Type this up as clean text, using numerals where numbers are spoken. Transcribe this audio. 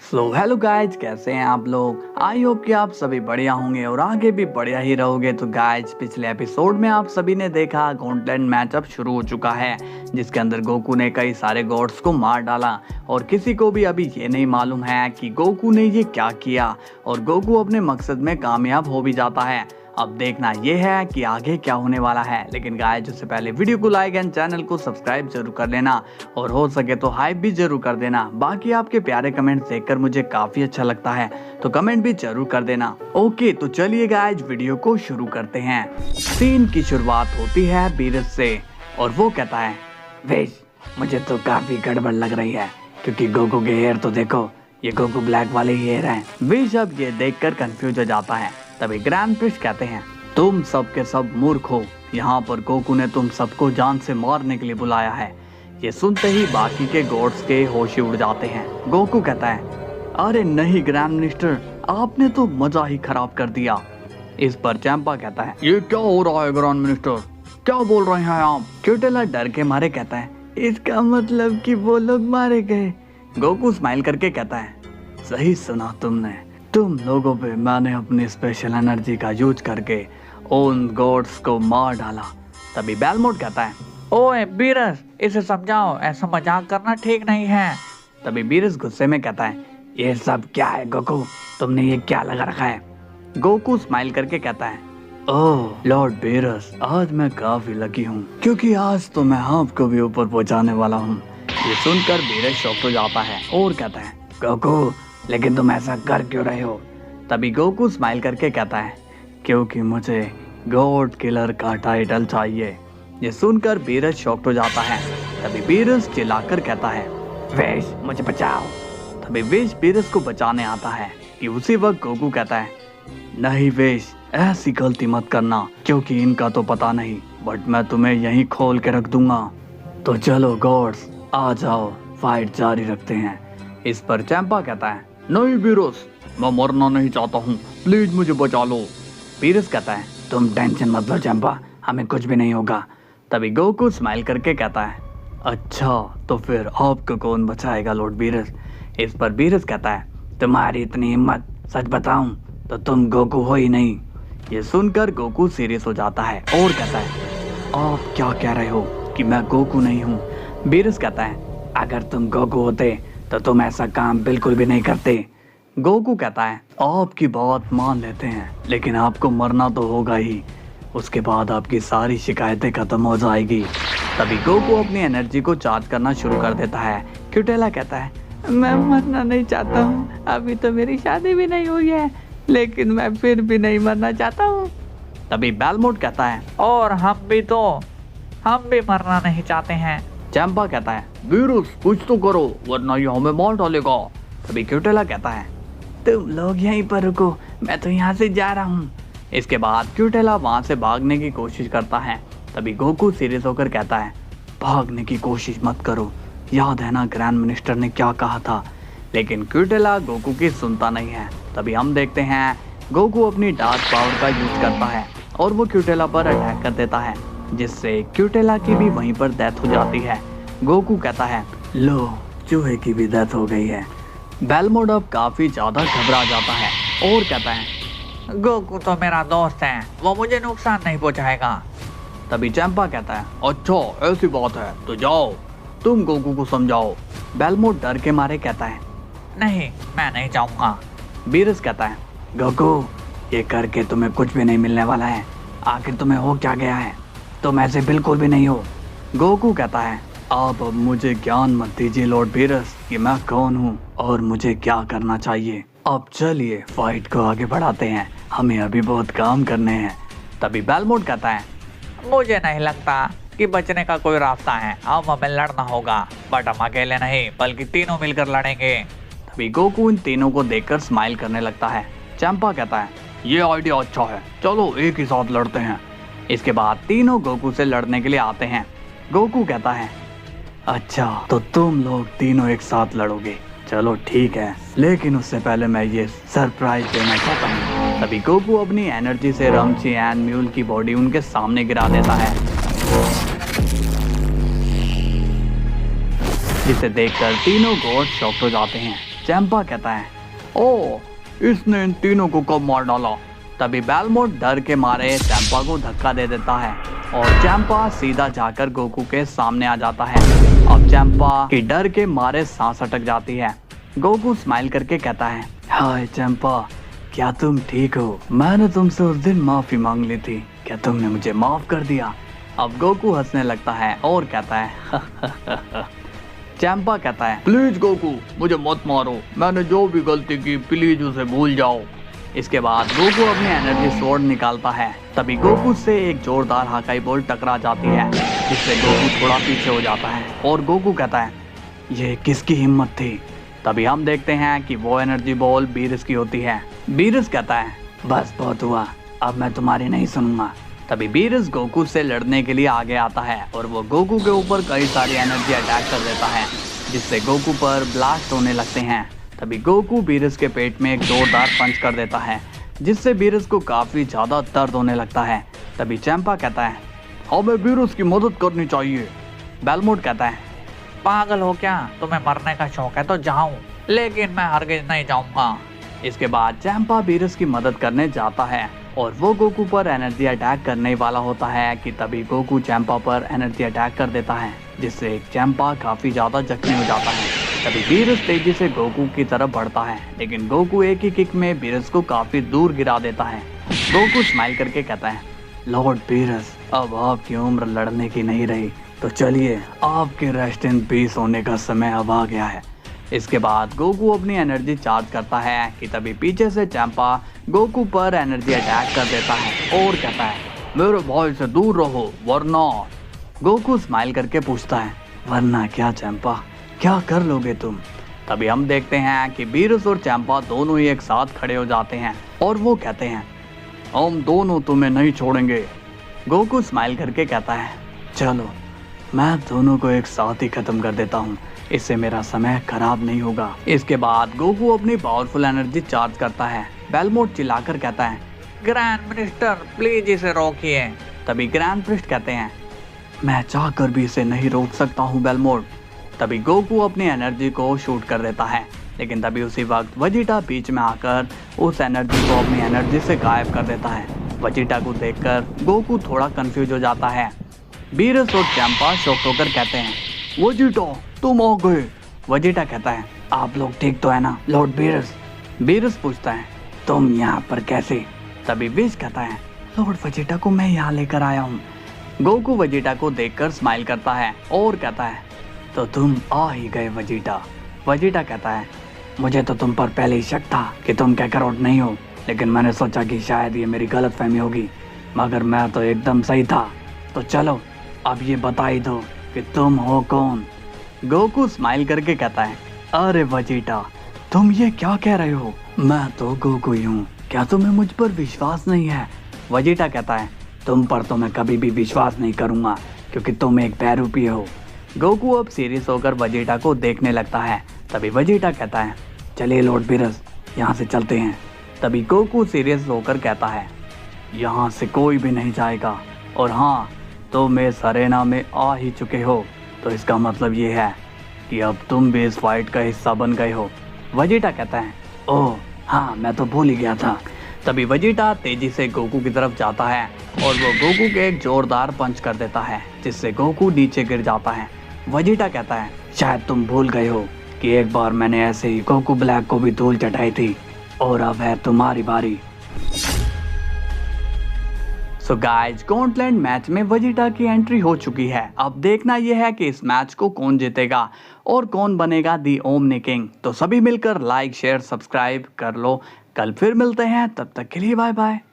Hello guys, कैसे हैं आप लोग। आई होप कि आप सभी बढ़िया होंगे और आगे भी बढ़िया ही रहोगे। तो गाइज, पिछले एपिसोड में आप सभी ने देखा गॉन्टलेट मैचअप शुरू हो चुका है, जिसके अंदर गोकू ने कई सारे गॉड्स को मार डाला और किसी को भी अभी ये नहीं मालूम है कि गोकू ने ये क्या किया और गोकू अपने मकसद में कामयाब हो भी जाता है। अब देखना ये है कि आगे क्या होने वाला है। लेकिन गाइस, उससे पहले वीडियो को लाइक एंड चैनल को सब्सक्राइब जरूर कर लेना और हो सके तो हाइप भी जरूर कर देना। बाकी आपके प्यारे कमेंट देखकर मुझे काफी अच्छा लगता है, तो कमेंट भी जरूर कर देना। ओके, तो चलिए गाइस, वीडियो को शुरू करते हैं। सीन की शुरुआत होती है बीरज से और वो कहता है, वेश मुझे तो काफी गड़बड़ लग रही है, क्योंकि गोकू के हेयर तो देखो, ये गोकू ब्लैक वाले ही हेयर हैं। वेश अब ये देखकर कंफ्यूज हो जाता है। तभी ग्रैंड प्रिस्ट कहते हैं, तुम सब के सब मूर्ख हो, यहाँ पर गोकू ने तुम सबको जान से मारने के लिए बुलाया है। ये सुनते ही बाकी के गॉड्स के होश उड़ जाते हैं। गोकू कहता है, अरे नहीं ग्रैंड मिनिस्टर, आपने तो मजा ही खराब कर दिया। इस पर चैंपा कहता है, ये क्या हो रहा है ग्रैंड मिनिस्टर, क्या बोल रहे हैं आप। क्यूटेला डर के मारे कहता है, इसका मतलब कि वो लोग मारे गए। गोकू स्माइल करके कहता है, सही सुना तुमने, तुम लोगों पे मैंने अपनी स्पेशल एनर्जी का यूज करके उन गॉड्स को मार डाला। तभी बेलमोट कहता है, ओए बीरस, इसे समझाओ, ऐसा मजाक करना ठीक नहीं है। तभी बीरस गुस्से में कहता है, ये सब क्या है गोकू, तुमने ये क्या लगा रखा है। गोकू स्माइल करके कहता है, ओह लॉर्ड बीरस, आज मैं काफी लकी हूँ, क्योंकि आज तो मैं आपको भी ऊपर पहुँचाने वाला हूँ। ये सुनकर बीरस शॉक हो जाता है और कहता है, गोकू लेकिन तुम ऐसा कर क्यों रहे हो। तभी गोकू स्माइल करके कहता है, क्योंकि मुझे गॉड किलर का टाइटल चाहिए। ये सुनकर बीरज शॉक्ड हो जाता है। तभी बीरज चिल्लाकर कहता है, वेश मुझे बचाओ। तभी वेश बीरज को बचाने आता है कि उसी वक्त गोकू कहता है, नहीं वेश, ऐसी गलती मत करना, क्योंकि इनका तो पता नहीं, बट मैं तुम्हें यहीं खोल के रख दूंगा। तो चलो गॉड्स आ जाओ, फाइट जारी रखते हैं। इस पर चैंपा कहता है, नहीं बीरस, मैं मरना नहीं चाहता हूँ, प्लीज मुझे बचा लो। बीरस कहता है, तुम टेंशन मत लो चैंपा, हमें कुछ भी नहीं होगा। तभी गोकू स्माइल करके कहता है, अच्छा तो फिर आपको कौन बचाएगा लॉर्ड बीरस। इस पर बीरस कहता है, तुम्हारी इतनी हिम्मत, सच बताऊं तो तुम गोकू हो ही नहीं। ये सुनकर गोकू सीरियस हो जाता है और कहता है, आप क्या कह रहे हो कि मैं गोकू नहीं हूँ। बीरस कहता है, अगर तुम गोकू होते तो तुम ऐसा काम बिल्कुल भी नहीं करते। गोकू कहता है, आपकी बात मान लेते हैं, लेकिन आपको मरना तो होगा ही, उसके बाद आपकी सारी शिकायतें खत्म हो जाएगी। तभी गोकू अपनी एनर्जी को चार्ज करना शुरू कर देता है। क्यूटेला कहता है, मैं मरना नहीं चाहता हूँ, अभी तो मेरी शादी भी नहीं हुई है, लेकिन मैं फिर भी नहीं मरना चाहता हूँ। तभी बेलमोट कहता है, और हम भी मरना नहीं चाहते हैं। चैंपा कहता है, बीरस कुछ तो करो, वरना ये हमें मार डालेगा। तभी क्यूटेला कहता है, तुम लोग यहीं पर रुको, मैं तो यहाँ से जा रहा हूँ। इसके बाद क्यूटेला वहाँ से भागने की कोशिश करता है। तभी गोकू सीरियस होकर कहता है, भागने की कोशिश मत करो, याद है ना ग्रैंड मिनिस्टर ने क्या कहा था। लेकिन क्यूटेला गोकू की सुनता नहीं है। तभी हम देखते हैं गोकू अपनी डार्क पावर का यूज करता है और वो क्यूटेला पर अटैक कर देता है, जिससे क्यूटेला की भी वहीं पर डेथ हो जाती है। गोकू कहता है, लो चूहे की भी डेथ हो गई है। बेलमोट अब काफी ज्यादा घबरा जाता है और कहता है, गोकू तो मेरा दोस्त है, वो मुझे नुकसान नहीं पहुंचाएगा। तभी चैंपा कहता है, अच्छा ऐसी बात है तो जाओ, तुम गोकू को समझाओ। बेलमोट डर के मारे कहता है, नहीं मैं नहीं जाऊंगा। बीरस कहता है, गोकू ये करके तुम्हें कुछ भी नहीं मिलने वाला है, आखिर तुम्हें हो क्या गया है, तुम ऐसे बिल्कुल भी नहीं हो। गोकू कहता है, आप अब मुझे ज्ञान मत दीजिए लॉर्ड बीरस कि मैं कौन हूँ और मुझे क्या करना चाहिए। अब चलिए फाइट को आगे बढ़ाते हैं, हमें अभी बहुत काम करने हैं। तभी बेलमोट कहता है, मुझे नहीं लगता कि बचने का कोई रास्ता है, अब हमें लड़ना होगा, बट हम अकेले नहीं बल्कि तीनों मिलकर लड़ेंगे। तभी गोकू इन तीनों को देखकर स्माइल करने लगता है। चैंपा कहता है, ये आइडिया अच्छा है, चलो एक ही साथ लड़ते हैं। इसके बाद तीनों गोकू से लड़ने के लिए आते हैं। गोकू कहता है, अच्छा तो तुम लोग तीनों एक साथ लड़ोगे, चलो ठीक है, लेकिन उससे पहले मैं ये सरप्राइज देना चाहता हूँ। तभी गोकू अपनी एनर्जी से रमची एंड म्यूल की बॉडी उनके सामने गिरा देता है, जिसे देखकर तीनों गॉड शॉक्ड हो जाते हैं। चैंपा कहता है, ओ इसने इन तीनों को कब मार डाला। तभी बेलमोट डर के मारे चैंपा को धक्का दे देता है और चैंपा सीधा जाकर गोकू के सामने आ जाता है। अब चैंपा की डर के मारे सांस अटक जाती है। गोकू स्माइल करके कहता है, हाय चैंपा, क्या तुम ठीक हो? मैंने तुमसे उस दिन माफी मांग ली थी, क्या तुमने मुझे माफ कर दिया? अब गोकू हंसने लगता है और कहता है चैंपा कहता है, प्लीज गोकू मुझे मत मारो, मैंने जो भी गलती की प्लीज उसे भूल जाओ। इसके बाद गोकू अपनी एनर्जी स्वॉर्ड निकालता है। तभी गोकू से एक जोरदार हाकाई बॉल टकरा जाती है, जिससे गोकू थोड़ा पीछे हो जाता है और गोकू कहता है, ये किसकी हिम्मत थी? तभी हम देखते हैं कि वो एनर्जी बॉल बीरस की होती है। बीरस कहता है, बस बहुत हुआ, अब मैं तुम्हारी नहीं सुनूंगा। तभी बीरस गोकू से लड़ने के लिए आगे आता है और वो गोकू के ऊपर कई सारी एनर्जी अटैक कर देता है, जिससे गोकू पर ब्लास्ट होने लगते हैं। तभी गोकू बीरस के पेट में एक जोरदार पंच कर देता है, जिससे बीरस को काफी ज्यादा दर्द होने लगता है। तभी चैंपा कहता है, हमें बीरस की मदद करनी चाहिए। बेलमोट कहता है, पागल हो क्या? तुम्हें मरने का शौक है तो जाऊं, लेकिन मैं हरगिज नहीं जाऊंगा। इसके बाद चैंपा बीरस की मदद करने जाता है और वो गोकू पर एनर्जी अटैक करने वाला होता है कि तभी गोकू चैंपा पर एनर्जी अटैक कर देता है, जिससे चैंपा काफी ज्यादा जख्मी हो जाता है। तभी बीरस तेजी से गोकू की तरफ बढ़ता है, लेकिन गोकू एक ही किक में बीरस को काफी दूर गिरा देता है। गोकू स्माइल करके कहता है, लॉर्ड बीरस, अब आपकी उम्र लड़ने की नहीं रही, तो चलिए आपके रेस्ट इन पीस होने का समय अब आ गया है। इसके बाद गोकू अपनी एनर्जी चार्ज करता है कि तभी पीछे से चैंपा गोकू पर एनर्जी अटैक कर देता है और कहता है, मेरे भाई से दूर रहो वरना। गोकू स्माइल करके पूछता है, वरना क्या चैंपा, क्या कर लोगे तुम? तभी हम देखते हैं कि बीरस और चैंपा दोनों ही एक साथ खड़े हो जाते हैं और वो कहते हैं, हम दोनों तुम्हें नहीं छोड़ेंगे। गोकू स्माइल करके कहता है, चलो मैं दोनों को एक साथ ही खत्म कर देता हूँ, इससे मेरा समय खराब नहीं होगा। इसके बाद गोकू अपनी पावरफुल एनर्जी चार्ज करता है। बेलमोट चिल्लाकर कहता है, ग्रैंड मिनिस्टर प्लीज इसे रोकिए। तभी ग्रैंड प्रिस्ट कहते हैं, मैं चाहकर भी इसे नहीं रोक सकता हूँ बेलमोट। तभी गोकू अपनी एनर्जी को शूट कर देता है, लेकिन तभी उसी वक्त वजीटा बीच में आकर उस एनर्जी को अपनी एनर्जी से गायब कर देता है। वजीटा को देखकर गोकू थोड़ा कंफ्यूज हो जाता है। बीरस और चैंपा शॉक होकर कहते हैं, वजीटा तुम आ गए। वजीटा कहता है, आप लोग ठीक तो है ना लॉर्ड बीरस? बीरस पूछता है, तुम यहाँ पर कैसे? तभी विश कहता है, लॉर्ड वजीटा को मैं यहाँ लेकर आया हूँ। गोकू वजीटा को देखकर स्माइल करता है और कहता है, तो तुम आ ही गए वजीटा। वजीटा कहता है, मुझे तो तुम पर पहले ही शक था कि तुम कैकरोट नहीं हो, लेकिन मैंने सोचा कि शायद ये मेरी गलतफहमी होगी, मगर मैं तो एकदम सही था। तो चलो अब ये बता ही दो कि तुम हो कौन? गोकू स्माइल करके कहता है, अरे वजीटा तुम ये क्या कह रहे हो? मैं तो गोकू ही हूँ, क्या तुम्हें मुझ पर विश्वास नहीं है? वजीटा कहता है, तुम पर तो मैं कभी भी विश्वास नहीं करूँगा, क्योंकि तुम एक बैरूपी हो। गोकू अब सीरियस होकर वजीटा को देखने लगता है। तभी वजीटा कहता है, चलिए लॉर्ड बीरस यहाँ से चलते हैं। तभी गोकू सीरियस होकर कहता है, यहाँ से कोई भी नहीं जाएगा, और हाँ तुम इस अरेना में आ ही चुके हो, तो इसका मतलब ये है कि अब तुम भी इस फाइट का हिस्सा बन गए हो। वजीटा कहता है, ओह हाँ मैं तो भूल ही गया था। तभी वजीटा तेजी से गोकू की तरफ जाता है और वो गोकू के एक जोरदार पंच कर देता है, जिससे गोकू नीचे गिर जाता है। वजीटा कहता है, शायद तुम भूल गए हो कि एक बार मैंने ऐसे ही गोकू ब्लैक को भी धूल चटाई थी, और अब है तुम्हारी बारी। सो गाइज गॉन्टलैंड मैच में वजीटा की एंट्री हो चुकी है। अब देखना यह है कि इस मैच को कौन जीतेगा और कौन बनेगा दी ओमनी किंग। तो सभी मिलकर लाइक शेयर सब्सक्राइब कर लो। कल फिर मिलते हैं, तब तक के लिए बाय बाय।